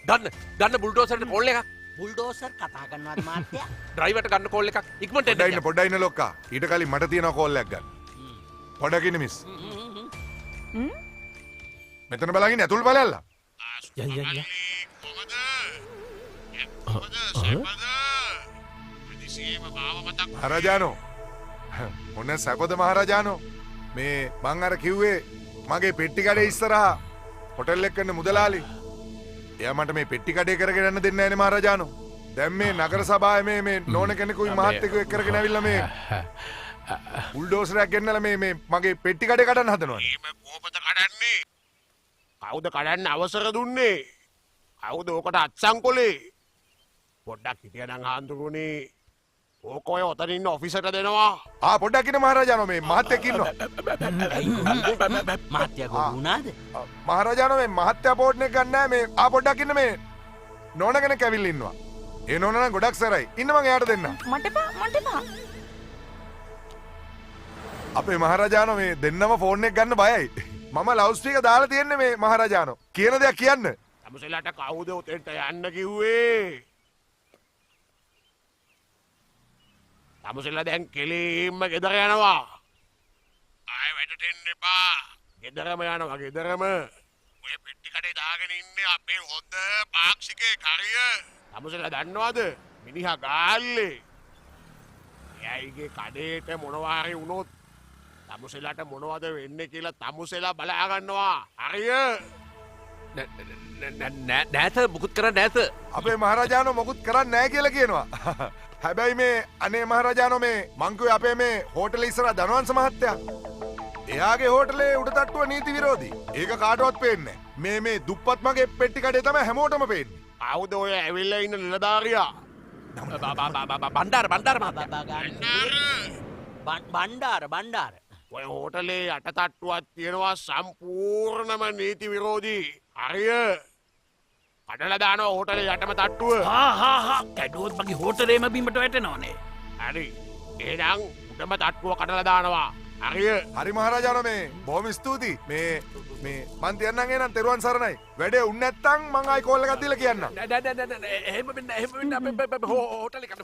ගන්න බුල්ඩෝසර්ට කෝල් එකක්. බුල්ඩෝසර් කතා කරනවාද මාත්‍යා? ඩ්‍රයිවර්ට ගන්න කෝල් එකක්. ඉක්මනට එන්න. පොඩ්ඩයි ඉන්න ලොක්කා. ඊට කලින් මට තියෙන කෝල් එකක් ගන්න. පොඩ්ඩක් ඉන්න මිස්. මෙතන බලගින්න ඇතුල් බලයල්ලා. යන්. මහරජානෝ. මොන සැපද මහරජානෝ. මේ මං අර කිව්වේ මගේ පෙට්ටි කඩේ ඉස්සරහා හොටෙල් එක කරන මුදලාලි. එයා මට මේ පෙට්ටි කඩේ කරගෙන යන්න දෙන්නේ නැහැ නේ මහරජානෝ. දැන් මේ නගර සභාවේ මේ නෝන කෙනෙකුයි මහත්තයෙකු එක්ක කරගෙන ඇවිල්ලා මේ බුල්ඩෝසරයක් ගෙන්නලා මේ මගේ පෙට්ටි කඩේ කඩන්න හදනවා. මේ කොහොමද කඩන්නේ? කවුද කඩන්න අවසර දුන්නේ? කවුද ඕකට අත්සන් කොලේ? පොඩ්ඩක් හිටියනම් හාන්දුරුනේ. ඕක ඔය ඔතන ඉන්න ඔෆිසර්ට දෙනවා. පොඩ්ඩක් ඉන්න මහරජානෝ මේ මහත්තයෙක් ඉන්නවා. මාත්‍යා කොහොමුණාද? මහරජානෝ මේ මහත්තයා පෝට් එක ගන්න නැහැ මේ පොඩ්ඩක් ඉන්න මේ නෝන කෙනෙක් ඇවිල්ලා ඉන්නවා. ඒ නෝන නම් ගොඩක් සරයි. ඉන්න මං එයාට දෙන්න. මට එපා. අපේ මහරජානෝ මේ දෙන්නම ෆෝන් එක ගන්න බයයි. මම ලවුඩ් ස්පීකර් දාලා තියන්නේ මේ මහරජානෝ. කියන දෙයක් කියන්න. තමුසෙලාට කවුද උතෙන්ට යන්න කිව්වේ? තමුසෙලා දැන් කෙලින්ම ගෙදර යනවා. ආයෙ වැඩට එන්න එපා. ගෙදරම යනවා ගෙදරම. ඔය පෙට්ටි කඩේ දාගෙන ඉන්නේ අපේ හොඳ පාක්ෂිකේ කරිය. තමුසෙලා දන්නවද? මිනිහා ගාල්ලේ. එයාගේ කඩේට මොනවා හරි වුණොත් තමුසෙලාට මොනවද වෙන්නේ කියලා තමුසෙලා බලා ගන්නවා. හරිය? නැත මුකුත් කරන්නේ නැත. අපේ මහරජානෝ මොකුත් කරන්නේ නැහැ කියලා කියනවා. හැබැයි මේ අනේ මහරජානෝ මේ මං කිව්වේ අපේ මේ හෝටලේ ඉස්සරහ ධනවංශ මහත්තයා. එයාගේ හෝටලේ උඩ තට්ටුව නීති විරෝධී. ඒක කාටවත් පේන්නේ නැහැ. මේ දුප්පත් මගේ පෙට්ටි කඩේ තමයි හැමෝටම පේන්නේ. කවුද ඔය ඇවිල්ලා ඉන්න නිලධාරියා? බණ්ඩාර. ඔය හෝටලේ යට තට්ටුවක් තියෙනවා සම්පූර්ණම නීති විරෝධී. හරිය? කඩලා දානවා හෝටලේ යටම තට්ටුව. කැඩුවොත් මගේ හෝටලේම බිමට වැටෙනවනේ. හරි. එහෙනම් උඩම තට්ටුව කඩලා දානවා. හරිය? හරි මහරජානෝ මේ බොහොම ස්තුතියි. මේ මං තියන්නම් එහෙනම් තෙරුවන් සරණයි. වැඩේ උන් නැත්තම් මං ආයි කෝල් එකක් දීලා කියන්නම්. එහෙම වෙන්න අපේ හෝටල් එකට.